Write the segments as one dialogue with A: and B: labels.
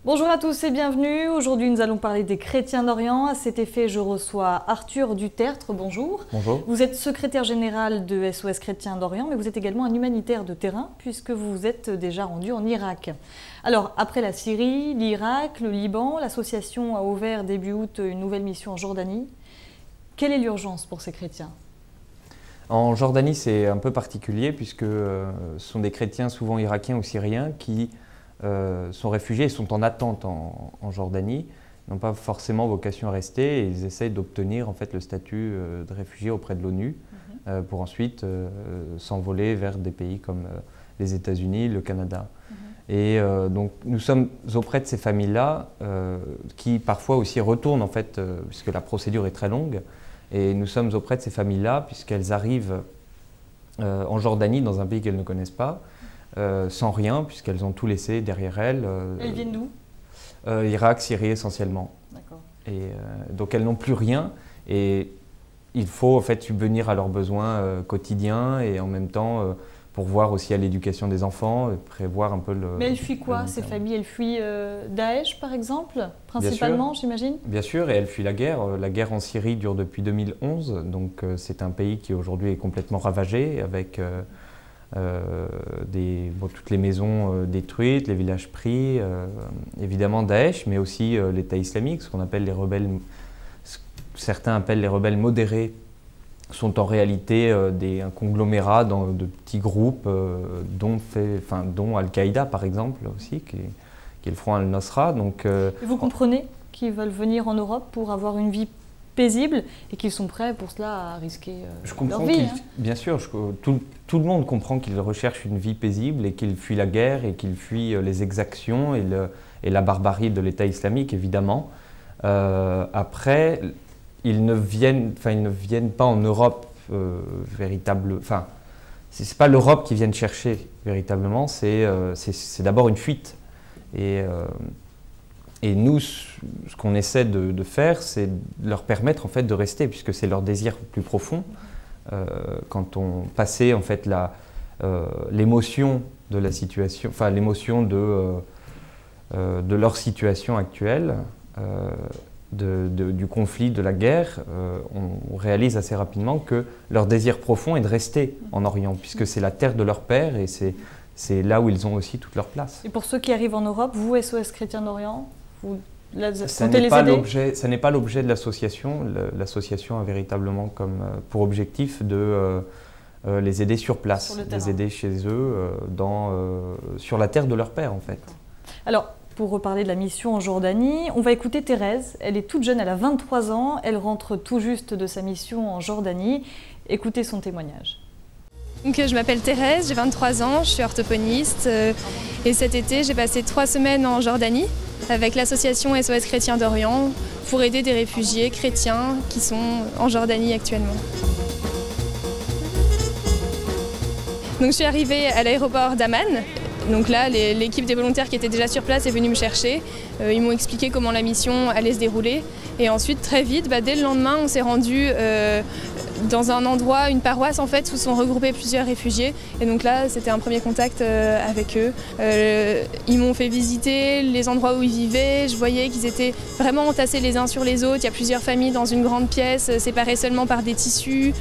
A: Bonjour à tous et bienvenue. Aujourd'hui, nous allons parler des chrétiens d'Orient. À cet effet, je reçois Arthur Dutertre. Bonjour.
B: Bonjour.
A: Vous êtes secrétaire général de SOS Chrétiens d'Orient, mais vous êtes également un humanitaire de terrain puisque vous vous êtes déjà rendu en Irak. Alors, après la Syrie, l'Irak, le Liban, l'association a ouvert début août une nouvelle mission en Jordanie. Quelle est l'urgence pour ces chrétiens ?
B: En Jordanie, c'est un peu particulier puisque ce sont des chrétiens souvent irakiens ou syriens qui sont réfugiés et sont en attente en Jordanie, n'ont pas forcément vocation à rester et ils essayent d'obtenir en fait le statut de réfugié auprès de l'ONU pour ensuite s'envoler vers des pays comme les États-Unis, le Canada. Et donc nous sommes auprès de ces familles-là qui parfois aussi retournent en fait, puisque la procédure est très longue, et nous sommes auprès de ces familles-là puisqu'elles arrivent en Jordanie, dans un pays qu'elles ne connaissent pas, sans rien, puisqu'elles ont tout laissé derrière elles.
A: Elles viennent d'où ?
B: Irak, Syrie essentiellement.
A: D'accord.
B: Et donc elles n'ont plus rien et il faut en fait subvenir à leurs besoins quotidiens et en même temps pourvoir aussi à l'éducation des enfants, prévoir un peu le...
A: Mais elles fuient quoi, ces familles? Elles fuient Daesh par exemple, principalement, j'imagine?
B: Bien sûr, et elles fuient la guerre. La guerre en Syrie dure depuis 2011, donc c'est un pays qui aujourd'hui est complètement ravagé avec... toutes les maisons détruites, les villages pris, évidemment Daesh, mais aussi l'État islamique, ce qu'on appelle les rebelles, certains appellent les rebelles modérés, sont en réalité un conglomérat de petits groupes, dont Al-Qaïda par exemple aussi, qui est le front Al-Nusra.
A: Et vous comprenez qu'ils veulent venir en Europe pour avoir une vie paisibles et qu'ils sont prêts pour cela à risquer leur vie.
B: Bien sûr, tout le monde comprend qu'ils recherchent une vie paisible et qu'ils fuient la guerre et qu'ils fuient les exactions et la barbarie de l'État islamique, évidemment. Après, ils ne viennent pas en Europe véritable. Enfin, c'est pas l'Europe qu'ils viennent chercher véritablement. C'est d'abord une fuite. Et nous, ce qu'on essaie de faire, c'est de leur permettre en fait de rester, puisque c'est leur désir plus profond. Quand on passait en fait l'émotion de la situation, enfin l'émotion de leur situation actuelle, du conflit, de la guerre, on réalise assez rapidement que leur désir profond est de rester en Orient, puisque c'est la terre de leur père et c'est là où ils ont aussi toute leur place.
A: Et pour ceux qui arrivent en Europe, vous, SOS Chrétiens d'Orient,
B: ça n'est pas l'objet de l'association. L'association a véritablement comme pour objectif de les aider sur place, les aider chez eux, sur la terre de leur père en fait.
A: Alors, pour reparler de la mission en Jordanie, on va écouter Thérèse. Elle est toute jeune, elle a 23 ans, elle rentre tout juste de sa mission en Jordanie. Écoutez son témoignage.
C: Donc, je m'appelle Thérèse, j'ai 23 ans, je suis orthophoniste et cet été j'ai passé 3 semaines en Jordanie avec l'association SOS Chrétiens d'Orient pour aider des réfugiés chrétiens qui sont en Jordanie actuellement. Donc, je suis arrivée à l'aéroport d'Amman. Donc là, l'équipe des volontaires qui étaient déjà sur place est venue me chercher. Ils m'ont expliqué comment la mission allait se dérouler. Et ensuite, très vite, dès le lendemain, on s'est rendu dans un endroit, une paroisse en fait, où sont regroupés plusieurs réfugiés. Et donc là, c'était un premier contact avec eux. Ils m'ont fait visiter les endroits où ils vivaient. Je voyais qu'ils étaient vraiment entassés les uns sur les autres. Il y a plusieurs familles dans une grande pièce, séparées seulement par des tissus.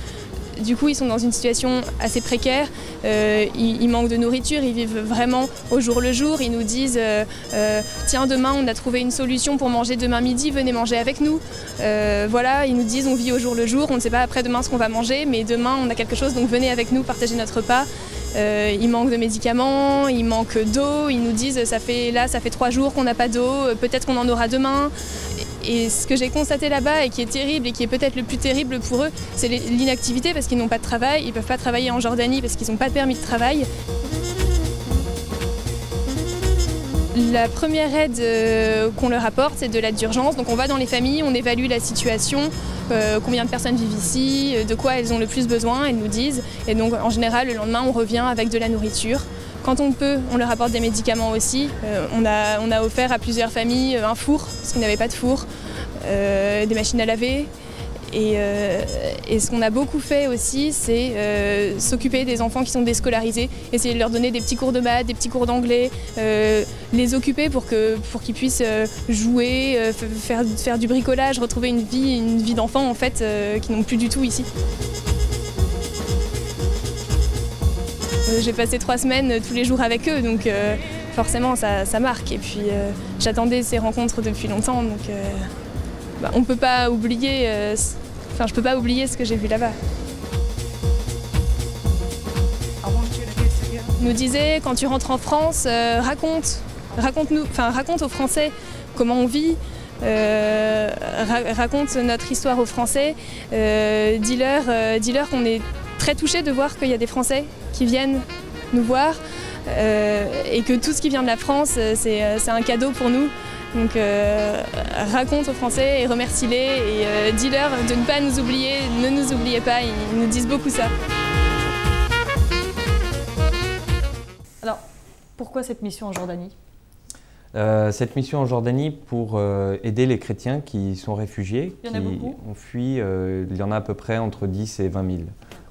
C: Du coup, ils sont dans une situation assez précaire, ils manquent de nourriture, ils vivent vraiment au jour le jour. Ils nous disent tiens, demain on a trouvé une solution pour manger demain midi, venez manger avec nous. Voilà, ils nous disent on vit au jour le jour, on ne sait pas après-demain ce qu'on va manger, mais demain on a quelque chose, donc venez avec nous, partagez notre repas. Ils manquent de médicaments, ils manquent d'eau, ils nous disent ça fait 3 jours qu'on n'a pas d'eau, peut-être qu'on en aura demain. Et ce que j'ai constaté là-bas et qui est terrible et qui est peut-être le plus terrible pour eux, c'est l'inactivité parce qu'ils n'ont pas de travail, ils ne peuvent pas travailler en Jordanie parce qu'ils n'ont pas de permis de travail. La première aide qu'on leur apporte, c'est de l'aide d'urgence. Donc on va dans les familles, on évalue la situation, combien de personnes vivent ici, de quoi elles ont le plus besoin, elles nous disent. Et donc en général, le lendemain, on revient avec de la nourriture. Quand on peut, on leur apporte des médicaments aussi. On a offert à plusieurs familles un four, parce qu'ils n'avaient pas de four, des machines à laver. Et ce qu'on a beaucoup fait aussi, c'est s'occuper des enfants qui sont déscolarisés, essayer de leur donner des petits cours de maths, des petits cours d'anglais, les occuper pour qu'ils puissent jouer, faire du bricolage, retrouver une vie d'enfant en fait, qu'ils n'ont plus du tout ici. J'ai passé 3 semaines tous les jours avec eux, donc forcément ça marque. Et puis j'attendais ces rencontres depuis longtemps, donc on peut pas oublier, je peux pas oublier ce que j'ai vu là-bas. Il nous disait, quand tu rentres en France, raconte aux Français comment on vit, raconte notre histoire aux Français, dis-leur qu'on est très touchés de voir qu'il y a des Français qui viennent nous voir et que tout ce qui vient de la France, c'est un cadeau pour nous. Donc raconte aux Français et remercie-les et dis-leur de ne pas nous oublier, ne nous oubliez pas, ils nous disent beaucoup ça.
A: Alors, pourquoi cette mission en Jordanie ?
B: Cette mission en Jordanie pour aider les chrétiens qui sont réfugiés,
A: qui ont
B: fui. Il y en a à peu près entre 10 et 20 000.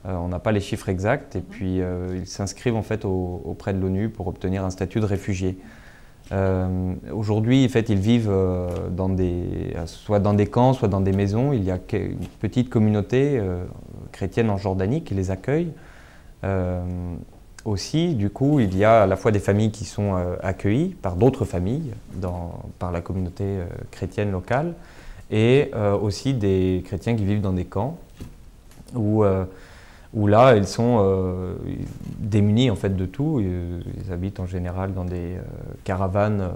B: On n'a pas les chiffres exacts et puis ils s'inscrivent en fait auprès de l'ONU pour obtenir un statut de réfugié. Aujourd'hui, en fait, ils vivent soit dans des camps, soit dans des maisons. Il y a une petite communauté chrétienne en Jordanie qui les accueille. Aussi, du coup, il y a à la fois des familles qui sont accueillies par d'autres familles, par la communauté chrétienne locale, et aussi des chrétiens qui vivent dans des camps où là, ils sont démunis en fait de tout. Ils habitent en général dans des caravanes,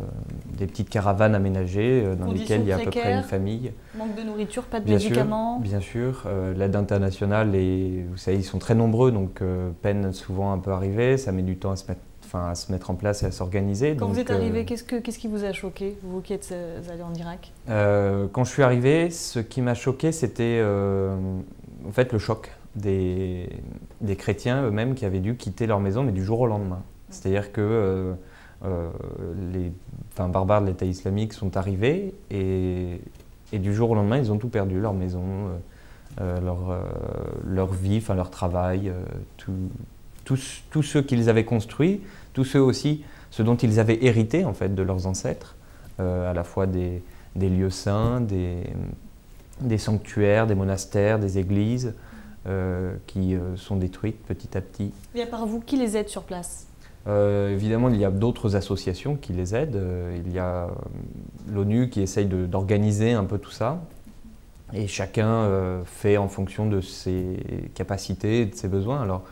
B: des petites caravanes aménagées dans lesquelles il y a à peu près une famille.
A: Manque de nourriture, pas de médicaments.
B: Bien sûr, l'aide internationale, vous savez, ils sont très nombreux, donc peinent souvent un peu à arriver. Ça met du temps à se mettre en place et à s'organiser.
A: Quand vous êtes arrivé, qu'est-ce qui vous a choqué, vous qui êtes allé en Irak ?
B: Quand je suis arrivé, ce qui m'a choqué, c'était en fait le choc des chrétiens eux-mêmes qui avaient dû quitter leur maison, mais du jour au lendemain. C'est-à-dire que les barbares de l'État islamique sont arrivés et du jour au lendemain, ils ont tout perdu, leur maison, leur vie, leur travail, tous ceux qu'ils avaient construits, tous ceux aussi, ceux dont ils avaient hérité en fait de leurs ancêtres, à la fois des lieux saints, des sanctuaires, des monastères, des églises, qui sont détruites petit à petit.
A: Et à part vous, qui les aide sur place ?
B: Évidemment, il y a d'autres associations qui les aident. Il y a l'ONU qui essaye d'organiser un peu tout ça. Et chacun fait en fonction de ses capacités et de ses besoins. Alors,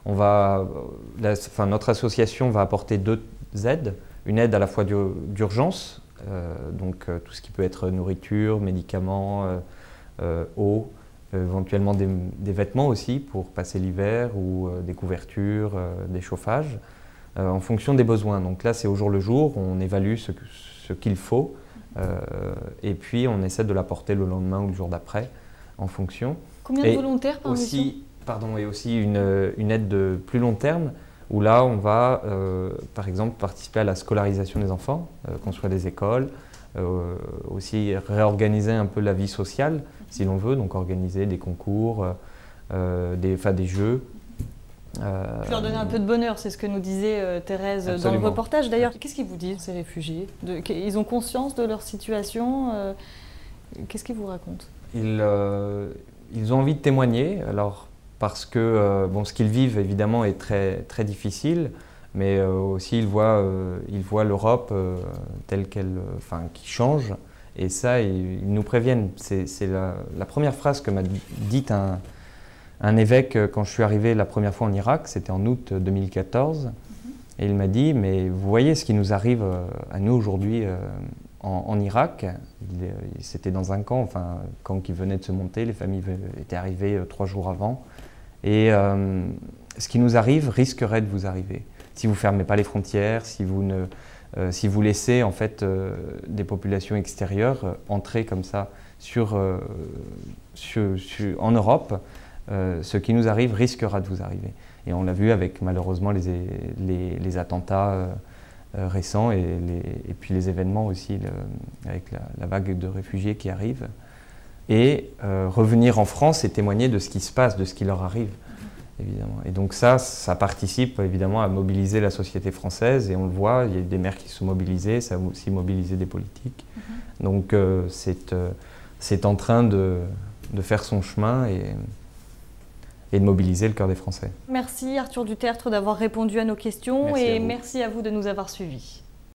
B: notre association va apporter 2 aides. Une aide à la fois d'urgence, donc tout ce qui peut être nourriture, médicaments, eau, éventuellement des vêtements aussi pour passer l'hiver ou des couvertures, des chauffages, en fonction des besoins. Donc là, c'est au jour le jour, on évalue ce qu'il faut et puis on essaie de l'apporter le lendemain ou le jour d'après en fonction.
A: Combien de volontaires par mission ?
B: Et aussi une aide de plus long terme où là, on va par exemple participer à la scolarisation des enfants, construire des écoles, aussi réorganiser un peu la vie sociale, si l'on veut, donc organiser des concours, des jeux.
A: Leur donner un peu de bonheur, c'est ce que nous disait Thérèse
B: Absolument.
A: dans le reportage. D'ailleurs, qu'est-ce qu'ils vous disent, ces réfugiés ? Ils ont conscience de leur situation ? Qu'est-ce qu'ils vous racontent ?
B: Ils ont envie de témoigner, alors, parce que ce qu'ils vivent, évidemment, est très, très difficile, mais aussi ils voient l'Europe telle qu'elle, qui change. Et ça, ils nous préviennent. C'est la première phrase que m'a dite un évêque quand je suis arrivé la première fois en Irak, c'était en août 2014. Et il m'a dit, mais vous voyez ce qui nous arrive à nous aujourd'hui en Irak. C'était dans un camp, camp qui venait de se monter, les familles étaient arrivées 3 jours avant. Et ce qui nous arrive risquerait de vous arriver. Si vous ne fermez pas les frontières, si vous laissez en fait des populations extérieures entrer comme ça en Europe, ce qui nous arrive risquera de vous arriver. Et on l'a vu avec malheureusement les attentats récents et puis les événements aussi avec la vague de réfugiés qui arrive. et revenir en France et témoigner de ce qui se passe, de ce qui leur arrive, évidemment. Et donc ça participe évidemment à mobiliser la société française, et on le voit, il y a des maires qui se sont mobilisés, ça a aussi mobilisé des politiques. Donc c'est en train de faire son chemin et de mobiliser le cœur des Français.
A: Merci Arthur Dutertre d'avoir répondu à nos questions,
B: Merci
A: et
B: à vous.
A: merci à vous de nous avoir suivis.